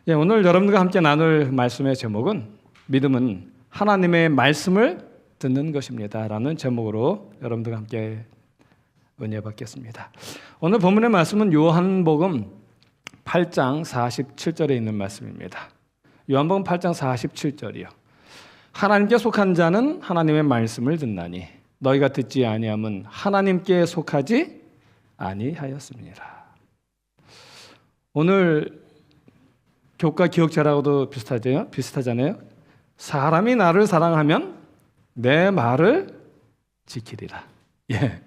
예, 오늘 여러분들과 함께 나눌 말씀의 제목은 믿음은 하나님의 말씀을 듣는 것입니다 라는 제목으로 여러분들과 함께 은혜 받겠습니다. 오늘 본문의 말씀은 요한복음 8장 47절에 있는 말씀입니다. 요한복음 8장 47절이요. 하나님께 속한 자는 하나님의 말씀을 듣나니 너희가 듣지 아니함은 하나님께 속하지 아니하였습니다. 오늘 교과 기억자라고도 비슷하잖아요. 사람이 나를 사랑하면 내 말을 지키리라. 예.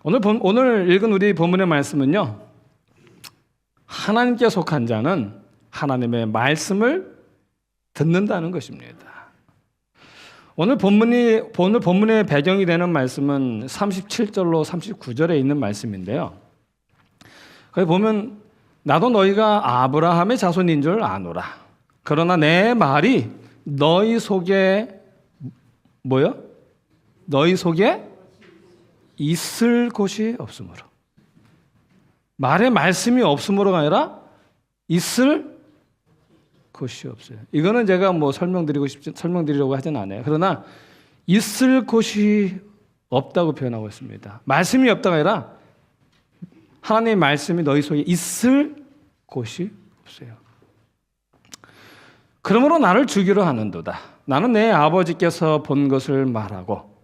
오늘 읽은 우리 본문의 말씀은요. 하나님께 속한 자는 하나님의 말씀을 듣는다는 것입니다. 오늘 본문의 배경이 되는 말씀은 37절로 39절에 있는 말씀인데요. 거기 보면 나도 너희가 아브라함의 자손인 줄 아노라. 그러나 내 말이 너희 속에 너희 속에 있을 곳이 없으므로. 말에 말씀이 없으므로가 아니라 있을 곳이 없어요. 이거는 제가 설명드리려고 하진 않아요. 그러나 있을 곳이 없다고 표현하고 있습니다. 말씀이 없다가 아니라 하나님의 말씀이 너희 속에 있을 곳이 없어요. 그러므로 나를 죽이려 하는도다. 나는 내 아버지께서 본 것을 말하고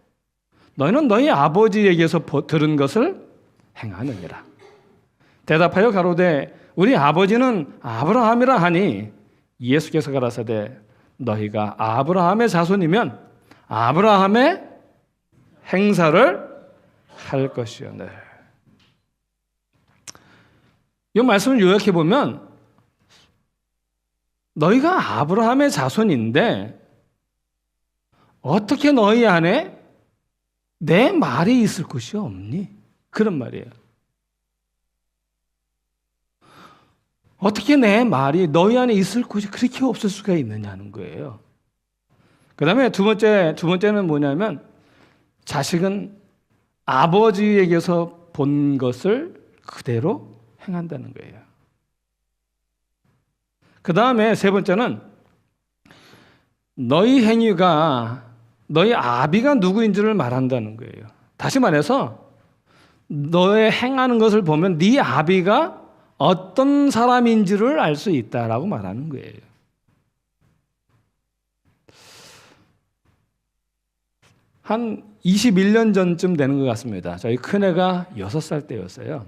너희는 너희 아버지에게서 들은 것을 행하느니라. 대답하여 가로되 우리 아버지는 아브라함이라 하니 예수께서 가라사대 너희가 아브라함의 자손이면 아브라함의 행사를 할 것이오늘. 이 말씀을 요약해 보면 너희가 아브라함의 자손인데 어떻게 너희 안에 내 말이 있을 곳이 없니? 그런 말이에요. 어떻게 내 말이 너희 안에 있을 곳이 그렇게 없을 수가 있느냐는 거예요. 그 다음에 두 번째는 뭐냐면 자식은 아버지에게서 본 것을 그대로 행한다는 거예요. 그 다음에 세 번째는 너희 행위가 너희 아비가 누구인지를 말한다는 거예요. 다시 말해서 너의 행하는 것을 보면 네 아비가 어떤 사람인지를 알 수 있다라고 말하는 거예요. 한 21년 전쯤 되는 것 같습니다. 저희 큰애가 6살 때였어요.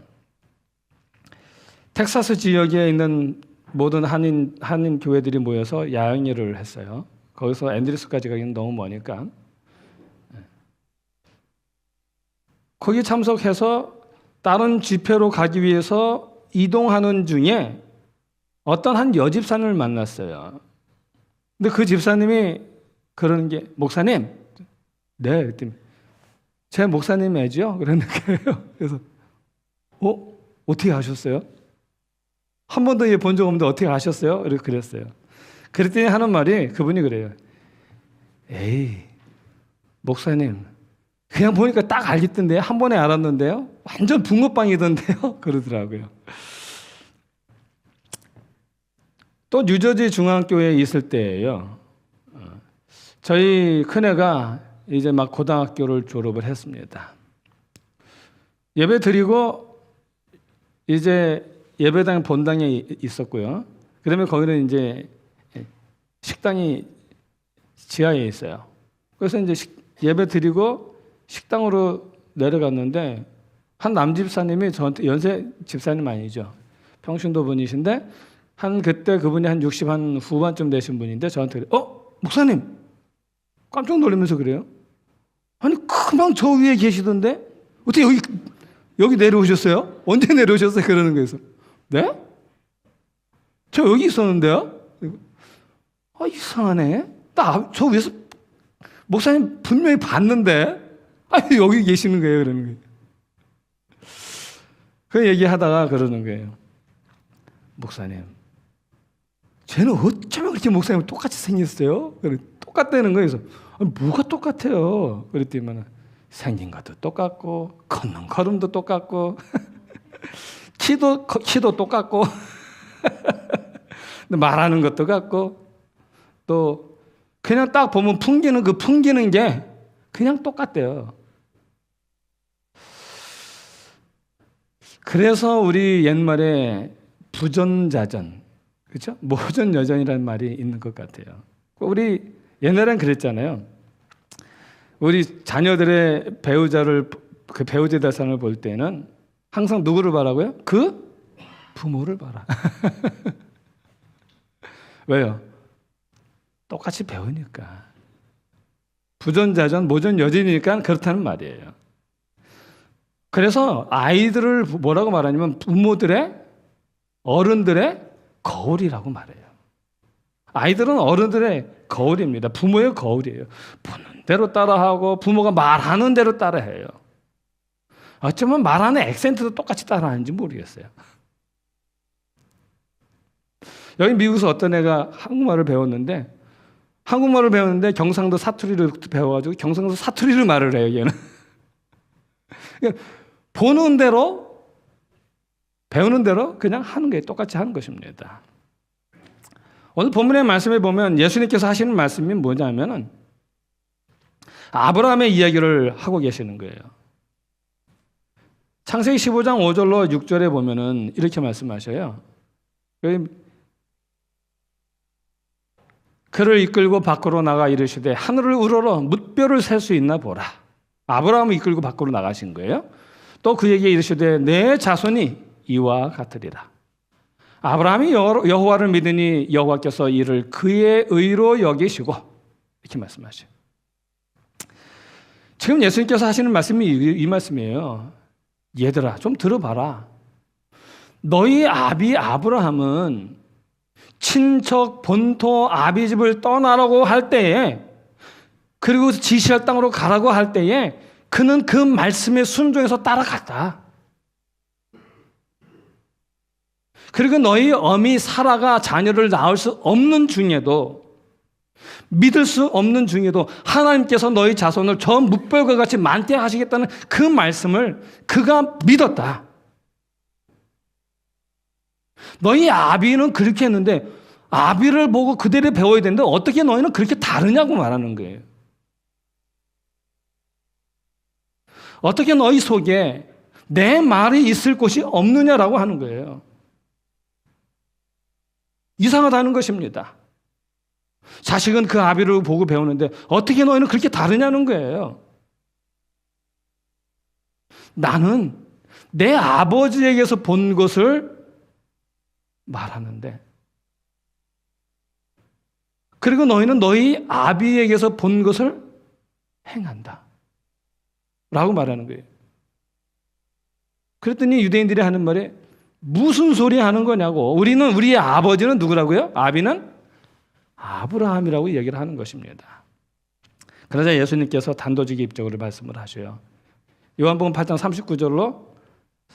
텍사스 지역에 있는 모든 한인 교회들이 모여서 야영회를 했어요. 거기서 앤드리스까지 가기는 너무 머니까. 거기 참석해서 다른 집회로 가기 위해서 이동하는 중에 어떤 한 여집사님을 만났어요. 근데 그 집사님이 그러는 게 목사님, 네, 그랬더니 제 목사님 애죠? 그러는 거예요. 그래서 어떻게 아셨어요? 한 번도 본 적 없는데 어떻게 아셨어요? 이렇게 그랬어요. 그랬더니 하는 말이 그분이 그래요. 에이, 목사님, 그냥 보니까 딱 알겠던데요? 한 번에 알았는데요? 완전 붕어빵이던데요? 그러더라고요. 또 뉴저지 중앙교회에 있을 때예요. 저희 큰애가 이제 막 고등학교를 졸업을 했습니다. 예배 드리고 이제 예배당 본당에 있었고요. 그러면 거기는 이제 식당이 지하에 있어요. 그래서 이제 예배 드리고 식당으로 내려갔는데 한 남집사님이 저한테, 연세 집사님 아니죠. 평신도 분이신데 그때 그분이 한 60 후반쯤 되신 분인데 저한테 그래요. 목사님! 깜짝 놀라면서 그래요. 아니 금방 저 위에 계시던데 어떻게 여기 내려오셨어요? 언제 내려오셨어요? 그러는 거예요. 네? 저 여기 있었는데요? 이상하네. 저 위에서 목사님 분명히 봤는데 여기 계시는 거예요. 그러는 거예요. 그 얘기하다가 그러는 거예요. 목사님, 쟤는 어쩌면 그렇게 목사님 똑같이 생겼어요? 똑같다는 거예요. 그래서 뭐가 똑같아요? 그랬더니 생긴 것도 똑같고 걷는 걸음도 똑같고 키도 똑같고 근데 말하는 것도 같고 또 그냥 딱 보면 풍기는 게 그냥 똑같대요. 그래서 우리 옛말에 부전자전, 그렇죠? 모전여전이라는 말이 있는 것 같아요. 우리 옛날엔 그랬잖아요. 우리 자녀들의 배우자를 그 배우자 대상을 볼 때는 항상 누구를 봐라고요? 그 부모를 봐라. 왜요? 똑같이 배우니까. 부전자전, 모전여전이니까 그렇다는 말이에요. 그래서 아이들을 뭐라고 말하냐면 부모들의, 어른들의 거울이라고 말해요. 아이들은 어른들의 거울입니다. 부모의 거울이에요. 보는 대로 따라하고 부모가 말하는 대로 따라해요. 어쩌면 말하는 액센트도 똑같이 따라하는지 모르겠어요. 여기 미국에서 어떤 애가 한국말을 배웠는데 경상도 사투리를 배워가지고 경상도 사투리를 말을 해요, 얘는. 보는 대로, 배우는 대로 그냥 하는 게 똑같이 하는 것입니다. 오늘 본문의 말씀에 보면 예수님께서 하시는 말씀이 뭐냐면은 아브라함의 이야기를 하고 계시는 거예요. 창세기 15장 5절로 6절에 보면은 이렇게 말씀하셔요. 그를 이끌고 밖으로 나가 이르시되 하늘을 우러러 뭇별을 셀 수 있나 보라. 아브라함을 이끌고 밖으로 나가신 거예요. 또 그에게 이르시되 내 자손이 이와 같으리라. 아브라함이 여호와를 믿으니 여호와께서 이를 그의 의로 여기시고 이렇게 말씀하셔요. 지금 예수님께서 하시는 말씀이 이 말씀이에요. 얘들아 좀 들어봐라. 너희 아비 아브라함은 친척 본토 아비 집을 떠나라고 할 때에 그리고 지시할 땅으로 가라고 할 때에 그는 그 말씀에 순종해서 따라갔다. 그리고 너희 어미 사라가 자녀를 낳을 수 없는 중에도 믿을 수 없는 중에도 하나님께서 너희 자손을 저 뭇별과 같이 많게 하시겠다는 그 말씀을 그가 믿었다. 너희 아비는 그렇게 했는데 아비를 보고 그대로 배워야 되는데 어떻게 너희는 그렇게 다르냐고 말하는 거예요. 어떻게 너희 속에 내 말이 있을 곳이 없느냐라고 하는 거예요. 이상하다는 것입니다. 자식은 그 아비를 보고 배우는데 어떻게 너희는 그렇게 다르냐는 거예요. 나는 내 아버지에게서 본 것을 말하는데 그리고 너희는 너희 아비에게서 본 것을 행한다 라고 말하는 거예요. 그랬더니 유대인들이 하는 말에 무슨 소리 하는 거냐고. 우리의 아버지는 누구라고요? 아비는 아브라함이라고 얘기를 하는 것입니다. 그러자 예수님께서 단도직입적으로 말씀을 하셔요. 요한복음 8장 39절로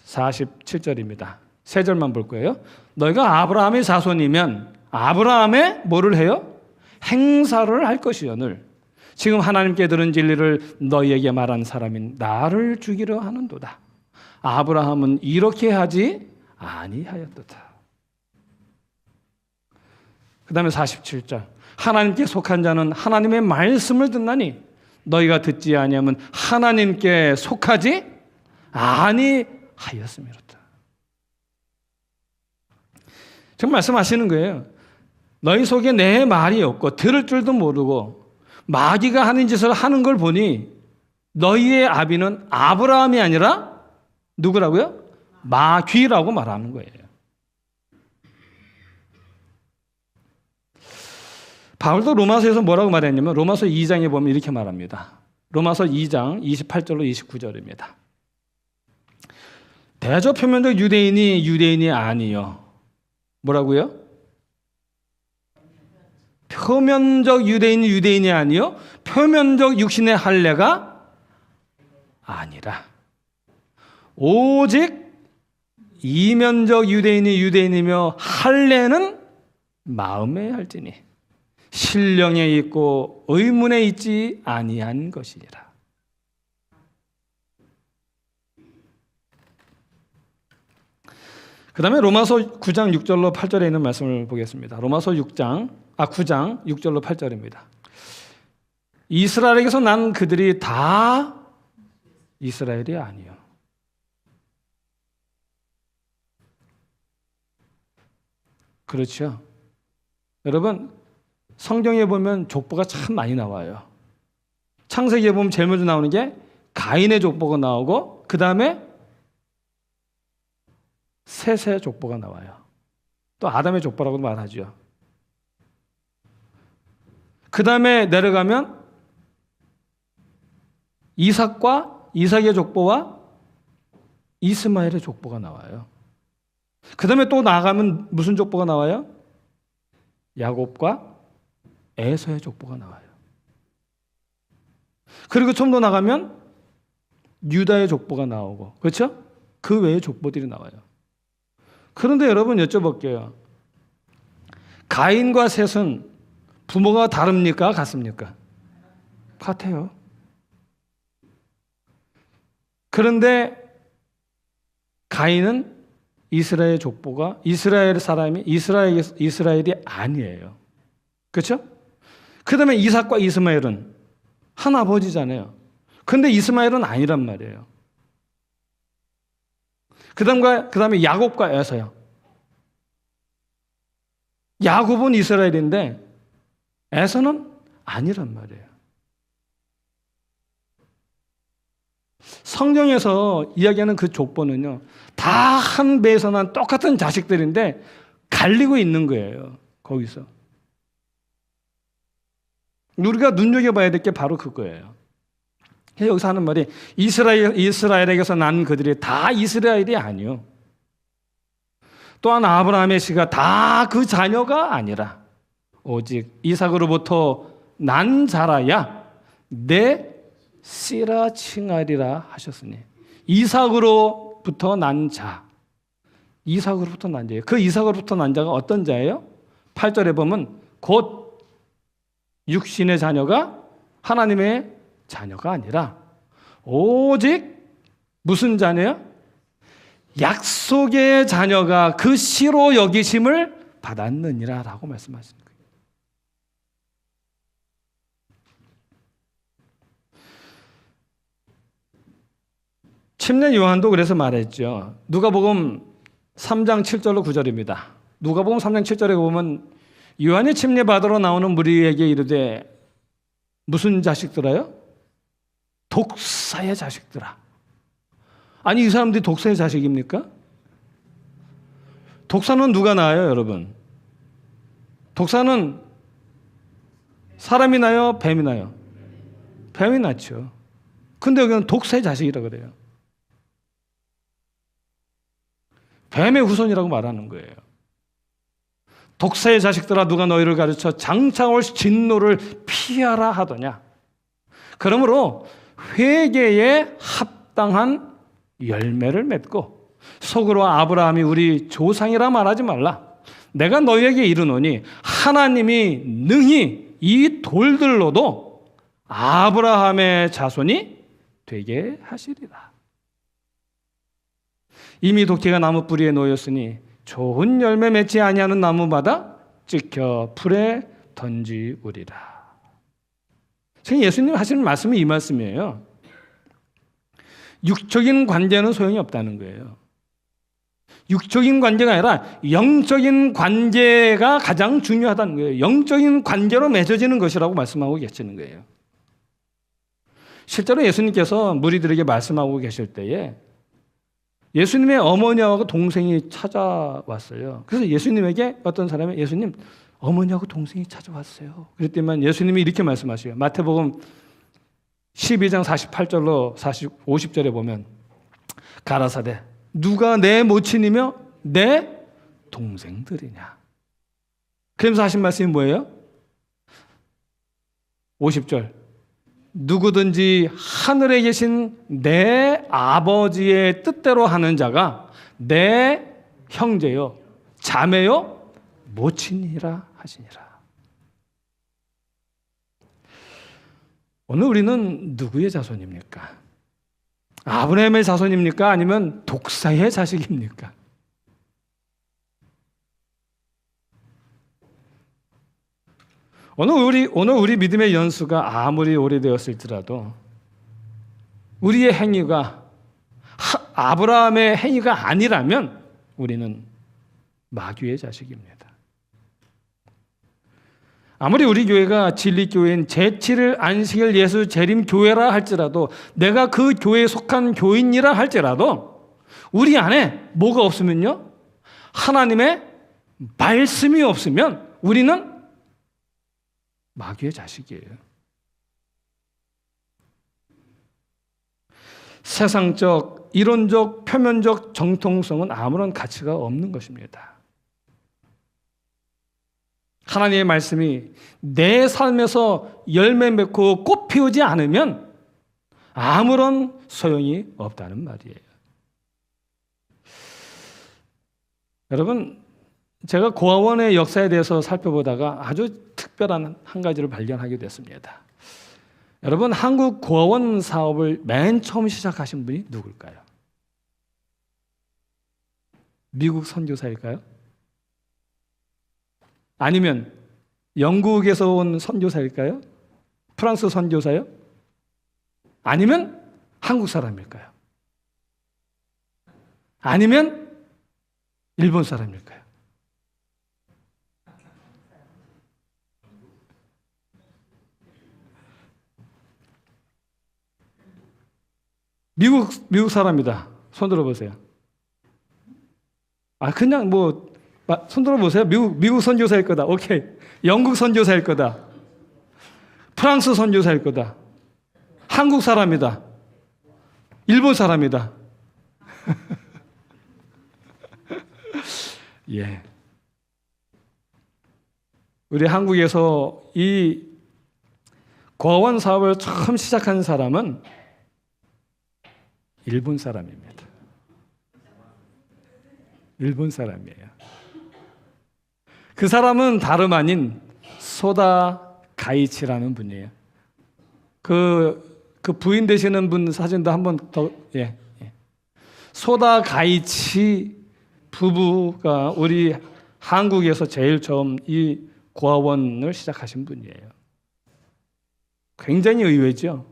47절입니다. 세 절만 볼 거예요. 너희가 아브라함의 자손이면 아브라함의 뭐를 해요? 행사를 할 것이오늘 지금 하나님께 들은 진리를 너희에게 말한 사람인 나를 죽이려 하는도다. 아브라함은 이렇게 하지 아니하였도다. 그 다음에 47절 하나님께 속한 자는 하나님의 말씀을 듣나니 너희가 듣지 아니하면 하나님께 속하지 아니하였음이로다. 지금 말씀하시는 거예요. 너희 속에 내 말이 없고 들을 줄도 모르고 마귀가 하는 짓을 하는 걸 보니 너희의 아비는 아브라함이 아니라 누구라고요? 마귀라고 말하는 거예요. 바울도 로마서에서 뭐라고 말했냐면 로마서 2장에 보면 이렇게 말합니다. 로마서 2장 28절로 29절입니다. 대저 표면적 유대인이 아니요. 뭐라고요? 표면적 유대인이 아니요. 표면적 육신의 할례가 아니라 오직 이면적 유대인이며 할례는 마음에 할지니 신령에 있고 의문에 있지 아니한 것이니라. 그 다음에 로마서 9장 6절로 8절에 있는 말씀을 보겠습니다. 로마서 9장 6절로 8절입니다. 이스라엘에게서 난 그들이 다 이스라엘이 아니요. 그렇죠. 여러분, 성경에 보면 족보가 참 많이 나와요. 창세기에 보면 제일 먼저 나오는 게 가인의 족보가 나오고 그 다음에 셋의 족보가 나와요. 또 아담의 족보라고 말하죠. 그 다음에 내려가면 이삭의 족보와 이스마엘의 족보가 나와요. 그 다음에 또 나아가면 무슨 족보가 나와요? 야곱과 에서의 족보가 나와요. 그리고 좀 더 나가면 유다의 족보가 나오고, 그렇죠? 그 외의 족보들이 나와요. 그런데 여러분 여쭤볼게요. 가인과 셋은 부모가 다릅니까? 같습니까? 같아요. 그런데 가인은 이스라엘 족보가 이스라엘 사람이 이스라엘이 아니에요. 그렇죠? 그다음에 이삭과 이스마엘은 한 아버지잖아요. 그런데 이스마엘은 아니란 말이에요. 그다음에 야곱과 에서요. 야곱은 이스라엘인데 에서는 아니란 말이에요. 성경에서 이야기하는 그 족보는요, 다 한 배에서 난 똑같은 자식들인데 갈리고 있는 거예요. 거기서. 우리가 눈여겨봐야 될 게 바로 그거예요. 여기서 하는 말이 이스라엘에게서 난 그들이 다 이스라엘이 아니요. 또한 아브라함의 씨가 다 그 자녀가 아니라 오직 이삭으로부터 난 자라야 내 씨라 칭하리라 하셨으니, 이삭으로부터 난 자, 이삭으로부터 난 자예요. 그 이삭으로부터 난 자가 어떤 자예요? 8절에 보면 곧 육신의 자녀가 하나님의 자녀가 아니라 오직 무슨 자녀요? 약속의 자녀가 그 씨로 여기심을 받았느니라 라고 말씀하시는 거예요. 침례 요한도 그래서 말했죠. 누가복음 3장 7절로 9절입니다. 누가복음 3장 7절에 보면 요한이 침례 받으러 나오는 무리에게 이르되 무슨 자식들아요? 독사의 자식들아. 아니, 이 사람들이 독사의 자식입니까? 독사는 누가 낳아요, 여러분? 독사는 사람이 나요? 뱀이 나요? 뱀이 낳죠. 근데 여기는 독사의 자식이라고 그래요. 뱀의 후손이라고 말하는 거예요. 독사의 자식들아, 누가 너희를 가르쳐 장차올 진노를 피하라 하더냐. 그러므로 회개에 합당한 열매를 맺고 속으로 아브라함이 우리 조상이라 말하지 말라. 내가 너희에게 이르노니 하나님이 능히 이 돌들로도 아브라함의 자손이 되게 하시리라. 이미 독해가 나무 뿌리에 놓였으니 좋은 열매 맺지 아니하는 나무마다 찍혀 불에 던지우리라. 지금 예수님 하시는 말씀이 이 말씀이에요. 육적인 관계는 소용이 없다는 거예요. 육적인 관계가 아니라 영적인 관계가 가장 중요하다는 거예요. 영적인 관계로 맺어지는 것이라고 말씀하고 계시는 거예요. 실제로 예수님께서 무리들에게 말씀하고 계실 때에 예수님의 어머니하고 동생이 찾아왔어요. 그래서 예수님에게 어떤 사람이 예수님, 어머니하고 동생이 찾아왔어요. 그랬더니 예수님이 이렇게 말씀하셔요. 마태복음 12장 48절로 50절에 보면 가라사대 누가 내 모친이며 내 동생들이냐. 그러면서 하신 말씀이 뭐예요? 50절 누구든지 하늘에 계신 내 아버지의 뜻대로 하는 자가 내 형제요 자매요 모친이라 하시니라. 오늘 우리는 누구의 자손입니까? 아브라함의 자손입니까? 아니면 독사의 자식입니까? 오늘 우리 믿음의 연수가 아무리 오래되었을지라도 우리의 행위가 아브라함의 행위가 아니라면 우리는 마귀의 자식입니다. 아무리 우리 교회가 진리교회인 제7일 안식일 예수 재림 교회라 할지라도, 내가 그 교회에 속한 교인이라 할지라도 우리 안에 뭐가 없으면요, 하나님의 말씀이 없으면 우리는 마귀의 자식이에요. 세상적, 이론적, 표면적 정통성은 아무런 가치가 없는 것입니다. 하나님의 말씀이 내 삶에서 열매 맺고 꽃 피우지 않으면 아무런 소용이 없다는 말이에요. 여러분, 제가 고아원의 역사에 대해서 살펴보다가 아주 특별한 한 가지를 발견하게 됐습니다. 여러분, 한국 고아원 사업을 맨 처음 시작하신 분이 누굴까요? 미국 선교사일까요? 아니면 영국에서 온 선교사일까요? 프랑스 선교사요? 아니면 한국 사람일까요? 아니면 일본 사람일까요? 미국 사람이다. 손 들어보세요. 그냥 손 들어보세요. 미국 선교사일 거다. 오케이. 영국 선교사일 거다. 프랑스 선교사일 거다. 한국 사람이다. 일본 사람이다. 예. 우리 한국에서 이 고아원 사업을 처음 시작한 사람은 일본 사람입니다. 일본 사람이에요. 그 사람은 다름 아닌 소다 가이치라는 분이에요. 그 부인 되시는 분 사진도 한번 더, 예. 소다 가이치 부부가 우리 한국에서 제일 처음 이 고아원을 시작하신 분이에요. 굉장히 의외죠.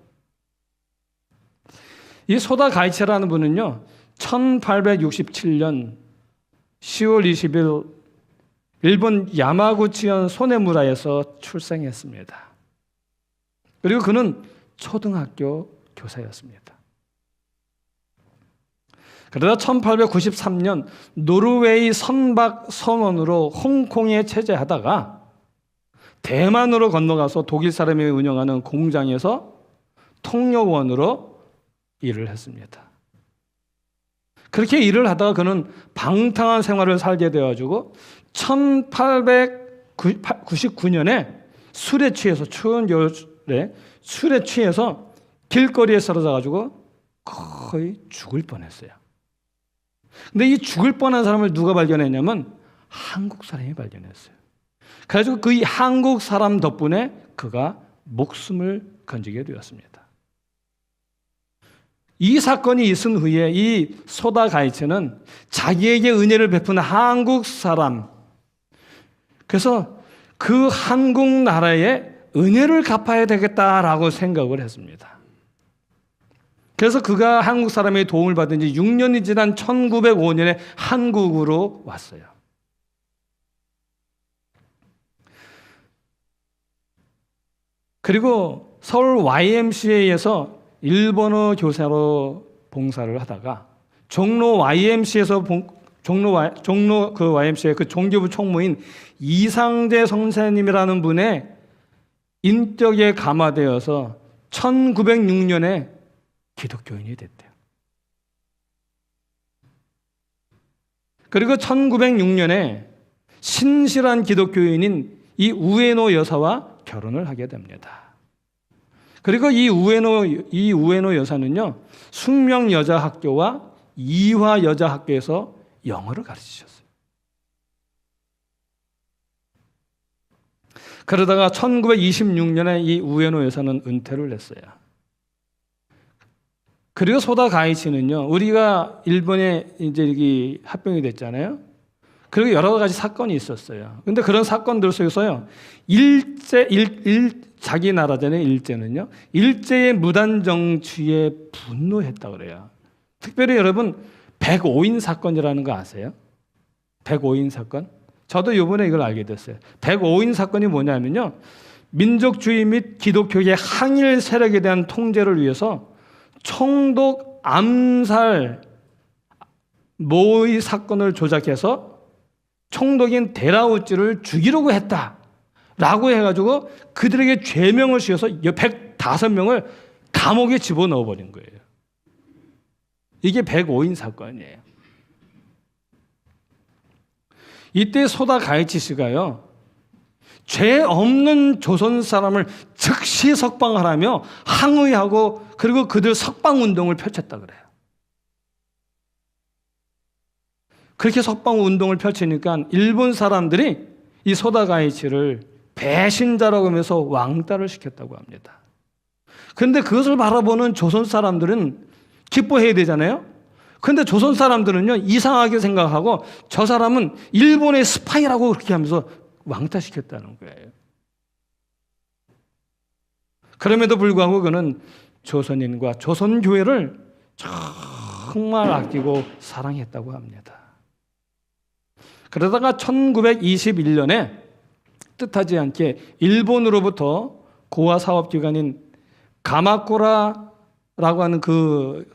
이 소다 가이치라는 분은요, 1867년 10월 20일 일본 야마구치현 소네무라에서 출생했습니다. 그리고 그는 초등학교 교사였습니다. 그러다 1893년 노르웨이 선박 선원으로 홍콩에 체제하다가 대만으로 건너가서 독일 사람이 운영하는 공장에서 통역원으로 일을 했습니다. 그렇게 일을 하다가 그는 방탕한 생활을 살게 되어가지고 1899년에 술에 취해서, 추운 겨울에 술에 취해서 길거리에 쓰러져가지고 거의 죽을 뻔했어요. 근데 이 죽을 뻔한 사람을 누가 발견했냐면 한국 사람이 발견했어요. 그래가지고 그 한국 사람 덕분에 그가 목숨을 건지게 되었습니다. 이 사건이 있은 후에 이 소다 가이체는 자기에게 은혜를 베푼 한국 사람, 그래서 그 한국 나라에 은혜를 갚아야 되겠다라고 생각을 했습니다. 그래서 그가 한국 사람의 도움을 받은 지 6년이 지난 1905년에 한국으로 왔어요. 그리고 서울 YMCA에서 일본어 교사로 봉사를 하다가 종로 YMCA에서 종로 그 YMCA 그 종교부 총무인 이상재 선생님이라는 분의 인격에 감화되어서 1906년에 기독교인이 됐대요. 그리고 1906년에 신실한 기독교인인 이 우에노 여사와 결혼을 하게 됩니다. 그리고 이 우에노 여사는요, 숙명여자학교와 이화여자학교에서 영어를 가르치셨어요. 그러다가 1926년에 이 우에노 여사는 은퇴를 했어요. 그리고 소다 가이치는요, 우리가 일본에 이제 여기 합병이 됐잖아요. 그리고 여러 가지 사건이 있었어요. 근데 그런 사건들 속에서요, 자기 나라잖아요, 일제는요. 일제의 무단 정취에 분노했다 그래요. 특별히 여러분, 105인 사건이라는 거 아세요? 105인 사건? 저도 이번에 이걸 알게 됐어요. 105인 사건이 뭐냐면요, 민족주의 및 기독교의 항일 세력에 대한 통제를 위해서 총독 암살 모의 사건을 조작해서 총독인 데라우찌를 죽이려고 했다라고 해가지고 그들에게 죄명을 씌워서 105명을 감옥에 집어넣어 버린 거예요. 이게 105인 사건이에요. 이때 소다 가이치 씨가요, 죄 없는 조선 사람을 즉시 석방하라며 항의하고 그리고 그들 석방 운동을 펼쳤다 그래요. 그렇게 석방 운동을 펼치니까 일본 사람들이 이 소다 가이치를 배신자라고 하면서 왕따를 시켰다고 합니다. 그런데 그것을 바라보는 조선 사람들은 기뻐해야 되잖아요. 그런데 조선 사람들은요, 이상하게 생각하고 저 사람은 일본의 스파이라고 그렇게 하면서 왕따시켰다는 거예요. 그럼에도 불구하고 그는 조선인과 조선교회를 정말 아끼고 사랑했다고 합니다. 그러다가 1921년에 뜻하지 않게 일본으로부터 고아 사업기관인 가마쿠라라고 하는 그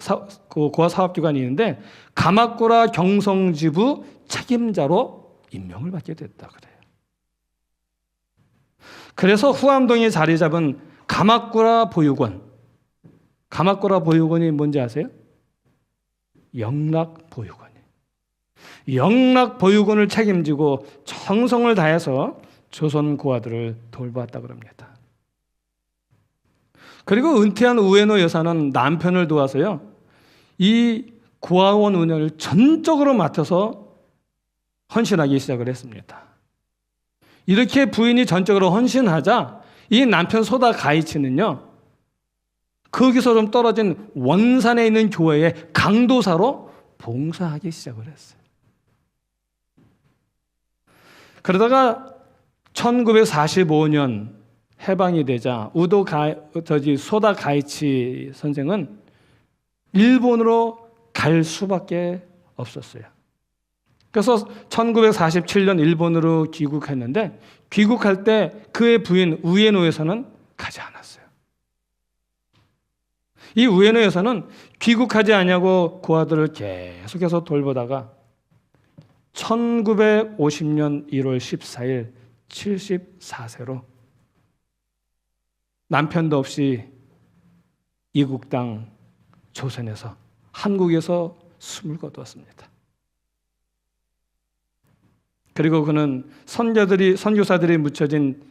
고아 사업기관이 있는데, 가마쿠라 경성지부 책임자로 임명을 받게 됐다 그래요. 그래서 후암동에 자리 잡은 가마쿠라 보육원. 가마쿠라 보육원이 뭔지 아세요? 영락 보육원. 영락 보육원을 책임지고 정성을 다해서 조선 고아들을 돌보았다 그럽니다. 그리고 은퇴한 우에노 여사는 남편을 도와서요, 이 고아원 운영을 전적으로 맡아서 헌신하기 시작을 했습니다. 이렇게 부인이 전적으로 헌신하자 이 남편 소다 가이치는요, 거기서 좀 떨어진 원산에 있는 교회의 강도사로 봉사하기 시작을 했어요. 그러다가 1945년 해방이 되자 소다 가이치 선생은 일본으로 갈 수밖에 없었어요. 그래서 1947년 일본으로 귀국했는데, 귀국할 때 그의 부인 우에노 여사는 가지 않았어요. 이 우에노 여사는 귀국하지 않냐고 고아들을 계속해서 돌보다가 1950년 1월 14일 74세로 남편도 없이 이국 땅 조선에서, 한국에서 숨을 거두었습니다. 그리고 그는 선교사들이 묻혀진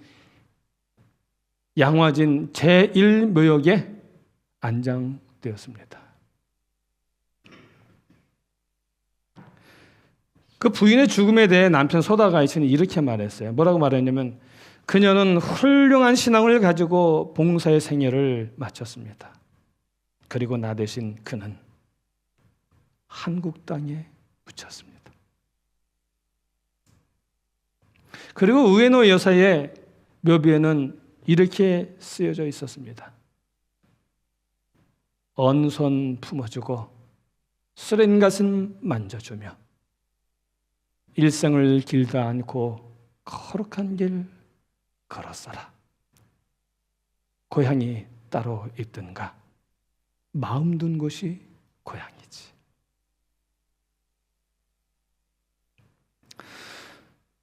양화진 제1묘역에 안장되었습니다. 그 부인의 죽음에 대해 남편 소다 가이치는 이렇게 말했어요. 뭐라고 말했냐면, 그녀는 훌륭한 신앙을 가지고 봉사의 생애를 마쳤습니다. 그리고 나 대신 그는 한국 땅에 묻혔습니다. 그리고 우에노 여사의 묘비에는 이렇게 쓰여져 있었습니다. 언손 품어주고 쓰린 가슴 만져주며 일생을 길다 않고 거룩한 길 걸었어라. 고향이 따로 있든가 마음 둔 곳이 고향이지.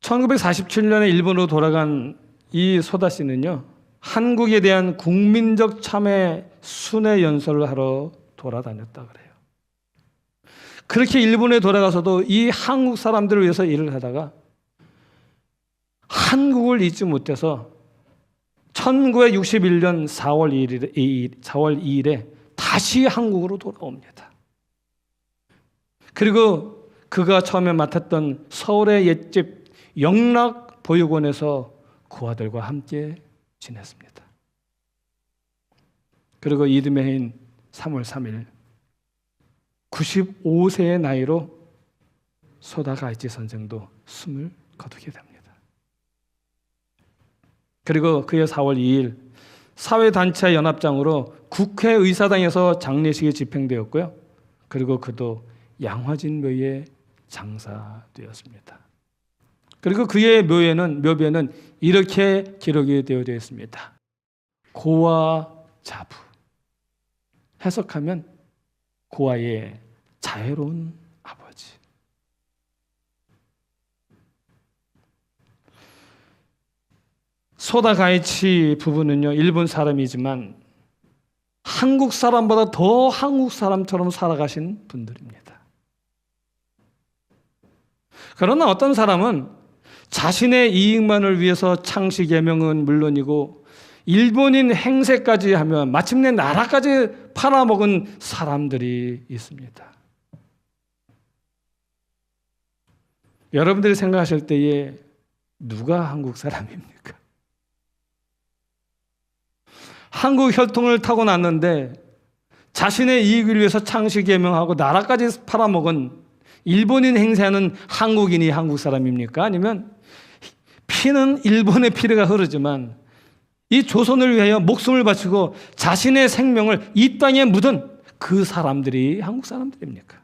1947년에 일본으로 돌아간 이 소다 씨는요, 한국에 대한 국민적 참회 순회 연설을 하러 돌아다녔다 그래요. 그렇게 일본에 돌아가서도 이 한국 사람들을 위해서 일을 하다가 한국을 잊지 못해서 1961년 4월 2일에 다시 한국으로 돌아옵니다. 그리고 그가 처음에 맡았던 서울의 옛집 영락 보육원에서 고아들과 함께 지냈습니다. 그리고 이듬해 해인 3월 3일 95세의 나이로 소다 가이치 선생도 숨을 거두게 됩니다. 그리고 그해 4월 2일 사회단체 연합장으로 국회의사당에서 장례식이 집행되었고요. 그리고 그도 양화진 묘에 장사되었습니다. 그리고 그의 묘비에는 이렇게 기록이 되어져 있습니다. 고와 자부. 해석하면 고아의 자애로운 아버지. 소다 가이치 부부는요, 일본 사람이지만 한국 사람보다 더 한국 사람처럼 살아가신 분들입니다. 그러나 어떤 사람은 자신의 이익만을 위해서 창씨 계명은 물론이고 일본인 행세까지 하면 마침내 나라까지 팔아먹은 사람들이 있습니다. 여러분들이 생각하실 때에 누가 한국 사람입니까? 한국 혈통을 타고났는데 자신의 이익을 위해서 창씨 계명하고 나라까지 팔아먹은 일본인 행세하는 한국인이 한국 사람입니까? 아니면 피는 일본의 피가 흐르지만 이 조선을 위하여 목숨을 바치고 자신의 생명을 이 땅에 묻은 그 사람들이 한국 사람들입니까?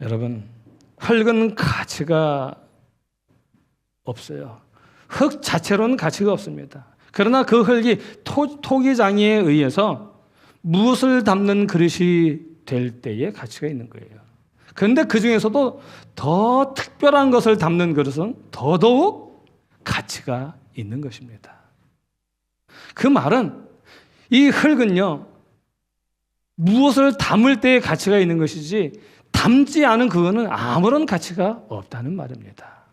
여러분, 흙은 가치가 없어요. 흙 자체로는 가치가 없습니다. 그러나 그 흙이 토기장에 의해서 무엇을 담는 그릇이 될 때에 가치가 있는 거예요. 그런데 그 중에서도 더 특별한 것을 담는 그릇은 더더욱 가치가 있는 것입니다. 그 말은 이 흙은요, 무엇을 담을 때의 가치가 있는 것이지 담지 않은 그거는 아무런 가치가 없다는 말입니다.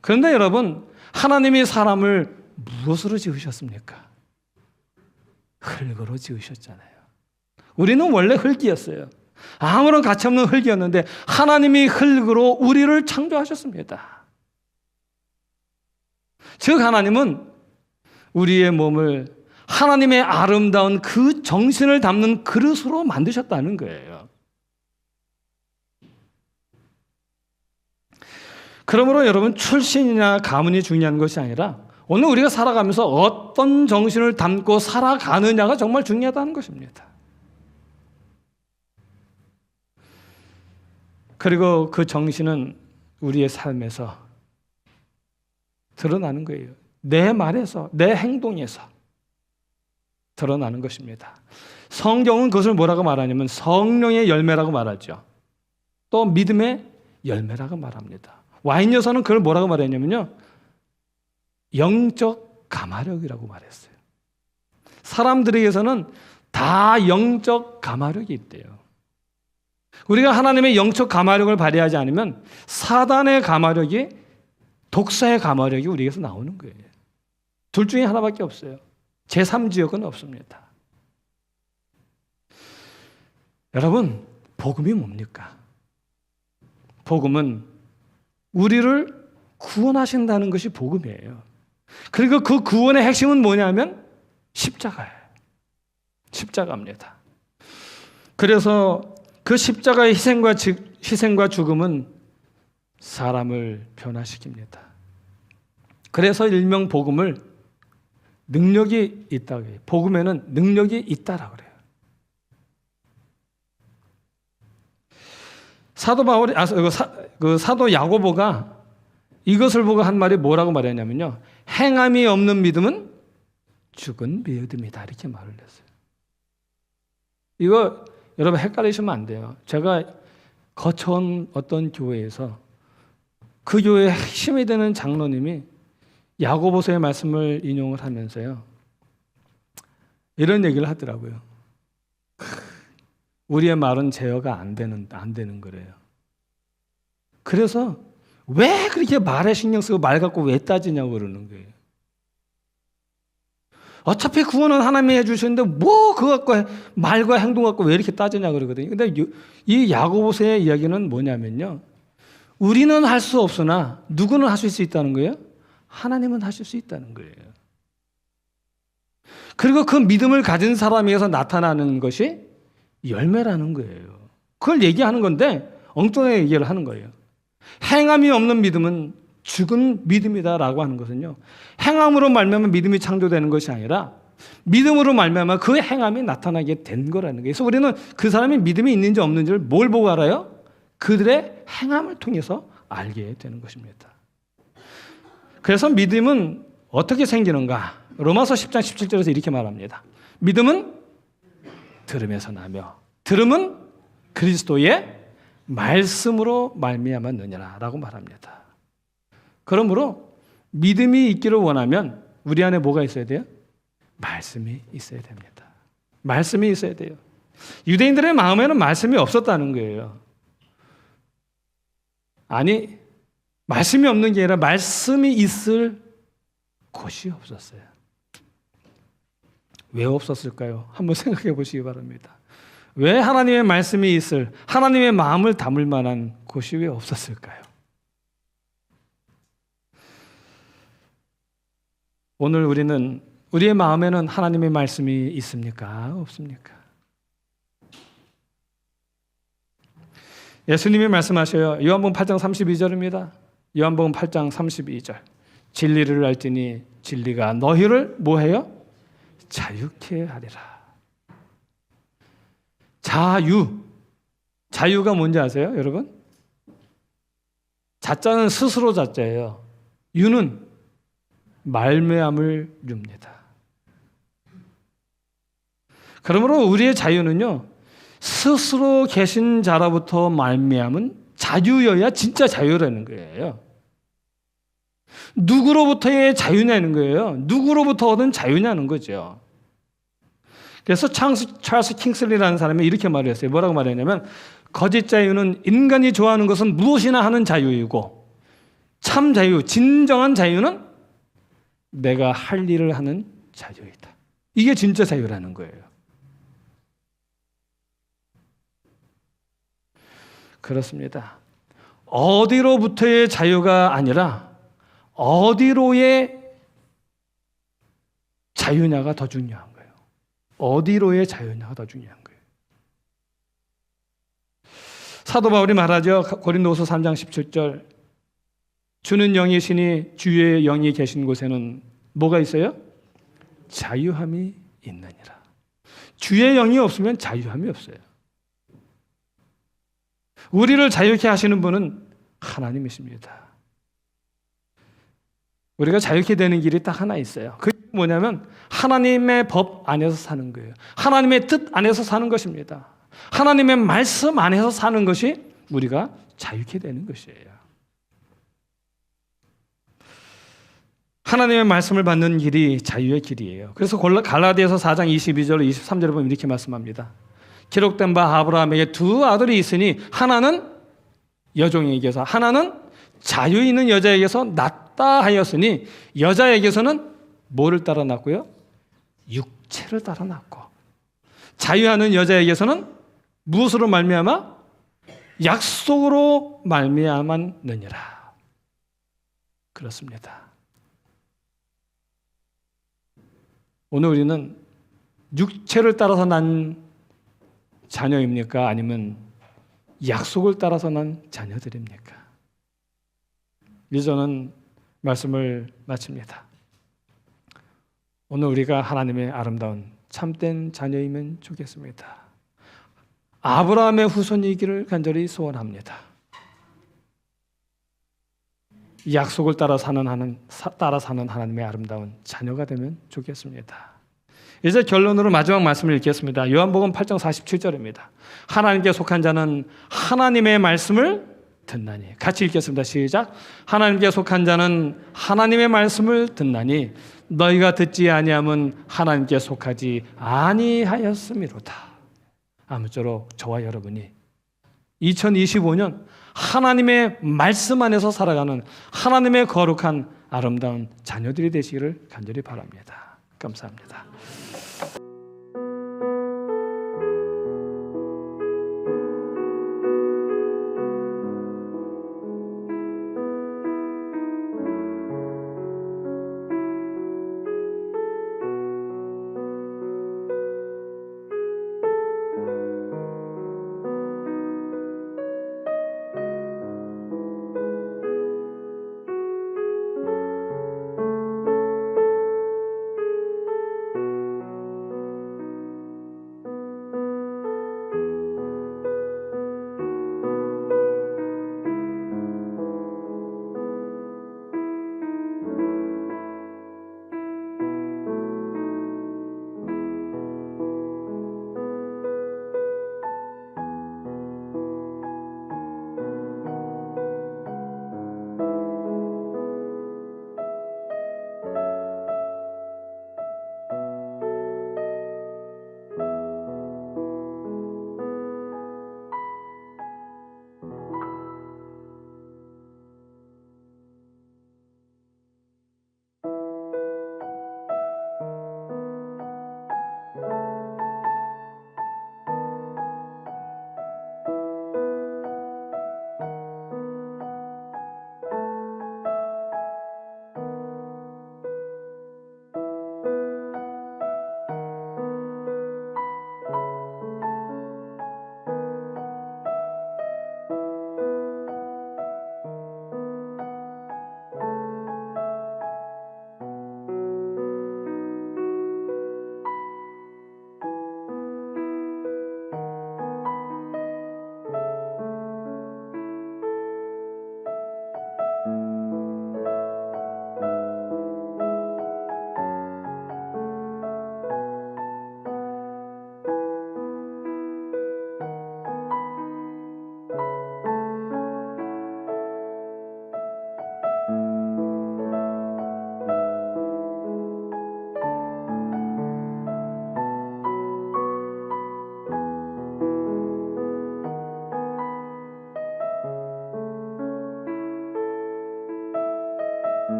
그런데 여러분, 하나님이 사람을 무엇으로 지으셨습니까? 흙으로 지으셨잖아요. 우리는 원래 흙이었어요. 아무런 가치 없는 흙이었는데 하나님이 흙으로 우리를 창조하셨습니다. 즉 하나님은 우리의 몸을 하나님의 아름다운 그 정신을 담는 그릇으로 만드셨다는 거예요. 그러므로 여러분, 출신이나 가문이 중요한 것이 아니라 오늘 우리가 살아가면서 어떤 정신을 담고 살아가느냐가 정말 중요하다는 것입니다. 그리고 그 정신은 우리의 삶에서 드러나는 거예요. 내 말에서, 내 행동에서 드러나는 것입니다. 성경은 그것을 뭐라고 말하냐면 성령의 열매라고 말하죠. 또 믿음의 열매라고 말합니다. 와인여서는 그걸 뭐라고 말했냐면요, 영적 가마력이라고 말했어요. 사람들에게서는 다 영적 가마력이 있대요. 우리가 하나님의 영적 가마력을 발휘하지 않으면 사단의 가마력이, 독사의 가마력이 우리에게서 나오는 거예요. 둘 중에 하나밖에 없어요. 제3지역은 없습니다. 여러분, 복음이 뭡니까? 복음은 우리를 구원하신다는 것이 복음이에요. 그리고 그 구원의 핵심은 뭐냐면 십자가예요. 십자가입니다. 그래서 그 십자가의 희생과 죽음은 사람을 변화시킵니다. 그래서 일명 복음을 능력이 있다고 해요. 복음에는 능력이 있다라고 그래요. 사도 야고보가 이것을 보고 한 말이 뭐라고 말했냐면요, 행함이 없는 믿음은 죽은 믿음이다, 이렇게 말을 했어요. 이거 여러분 헷갈리시면 안 돼요. 제가 거쳐온 어떤 교회에서 그 교회의 핵심이 되는 장로님이 야고보서의 말씀을 인용을 하면서요, 이런 얘기를 하더라고요. 우리의 말은 제어가 안 되는 거래요. 그래서 왜 그렇게 말에 신경 쓰고 말 갖고 왜 따지냐고 그러는 거예요. 어차피 구원은 하나님이 해주시는데 뭐 그거 갖고 말과 행동 갖고 왜 이렇게 따지냐 그러거든요. 근데 이 야고보서의 이야기는 뭐냐면요, 우리는 할 수 없으나 누구는 하실 수 있다는 거예요? 하나님은 하실 수 있다는 거예요. 그리고 그 믿음을 가진 사람에게서 나타나는 것이 열매라는 거예요. 그걸 얘기하는 건데 엉뚱하게 얘기를 하는 거예요. 행함이 없는 믿음은 죽은 믿음이다라고 하는 것은요, 행함으로 말미암아 믿음이 창조되는 것이 아니라 믿음으로 말미암아 그 행함이 나타나게 된 거라는 거예요. 그래서 우리는 그 사람이 믿음이 있는지 없는지를 뭘 보고 알아요? 그들의 행함을 통해서 알게 되는 것입니다. 그래서 믿음은 어떻게 생기는가? 로마서 10장 17절에서 이렇게 말합니다. 믿음은 들음에서 나며 들음은 그리스도의 말씀으로 말미암았느니라 라고 말합니다. 그러므로 믿음이 있기를 원하면 우리 안에 뭐가 있어야 돼요? 말씀이 있어야 됩니다. 말씀이 있어야 돼요. 유대인들의 마음에는 말씀이 없었다는 거예요. 아니, 말씀이 없는 게 아니라 말씀이 있을 곳이 없었어요. 왜 없었을까요? 한번 생각해 보시기 바랍니다. 왜 하나님의 말씀이 있을, 하나님의 마음을 담을 만한 곳이 왜 없었을까요? 오늘 우리는 우리의 마음에는 하나님의 말씀이 있습니까? 없습니까? 예수님이 말씀하셔요. 요한복음 8장 32절입니다. 요한복음 8장 32절. 진리를 알지니 진리가 너희를 뭐해요? 자유케 하리라. 자유가 뭔지 아세요, 여러분? 자자는 스스로 자자예요. 유는 말미암을 유입니다. 그러므로 우리의 자유는요, 스스로 계신 자로부터 말미암은 자유여야 진짜 자유라는 거예요. 누구로부터의 자유냐는 거예요. 누구로부터 얻은 자유냐는 거죠. 그래서 찰스 킹슬리라는 사람이 이렇게 말했어요. 뭐라고 말했냐면, 거짓 자유는 인간이 좋아하는 것은 무엇이나 하는 자유이고, 참 자유, 진정한 자유는 내가 할 일을 하는 자유이다. 이게 진짜 자유라는 거예요. 그렇습니다. 어디로부터의 자유가 아니라 어디로의 자유냐가 더 중요한 거예요. 어디로의 자유냐가 더 중요한 거예요. 사도 바울이 말하죠. 고린도후서 3장 17절. 주는 영이시니 주의 영이 계신 곳에는 뭐가 있어요? 자유함이 있느니라. 주의 영이 없으면 자유함이 없어요. 우리를 자유케 하시는 분은 하나님이십니다. 우리가 자유케 되는 길이 딱 하나 있어요. 그게 뭐냐면 하나님의 법 안에서 사는 거예요. 하나님의 뜻 안에서 사는 것입니다. 하나님의 말씀 안에서 사는 것이 우리가 자유케 되는 것이에요. 하나님의 말씀을 받는 길이 자유의 길이에요. 그래서 갈라디아서 4장 22절 23절에 보면 이렇게 말씀합니다. 기록된 바 아브라함에게 두 아들이 있으니 하나는 여종에게서 하나는 자유 있는 여자에게서 낳다 하였으니 여자에게서는 뭐를 따라 낳고요? 육체를 따라 낳고, 자유하는 여자에게서는 무엇으로 말미암아? 약속으로 말미암았느니라. 그렇습니다. 오늘 우리는 육체를 따라서 난 자녀입니까? 아니면 약속을 따라서 난 자녀들입니까? 이제 저는 말씀을 마칩니다. 오늘 우리가 하나님의 아름다운 참된 자녀이면 좋겠습니다. 아브라함의 후손이기를 간절히 소원합니다. 약속을 따라 사는 하나님의 아름다운 자녀가 되면 좋겠습니다. 이제 결론으로 마지막 말씀을 읽겠습니다. 요한복음 8장 47절입니다. 하나님께 속한 자는 하나님의 말씀을 듣나니. 같이 읽겠습니다. 시작. 하나님께 속한 자는 하나님의 말씀을 듣나니 너희가 듣지 아니함은 하나님께 속하지 아니하였음이로다. 아무쪼록 저와 여러분이 2025년 하나님의 말씀 안에서 살아가는 하나님의 거룩한 아름다운 자녀들이 되시기를 간절히 바랍니다. 감사합니다.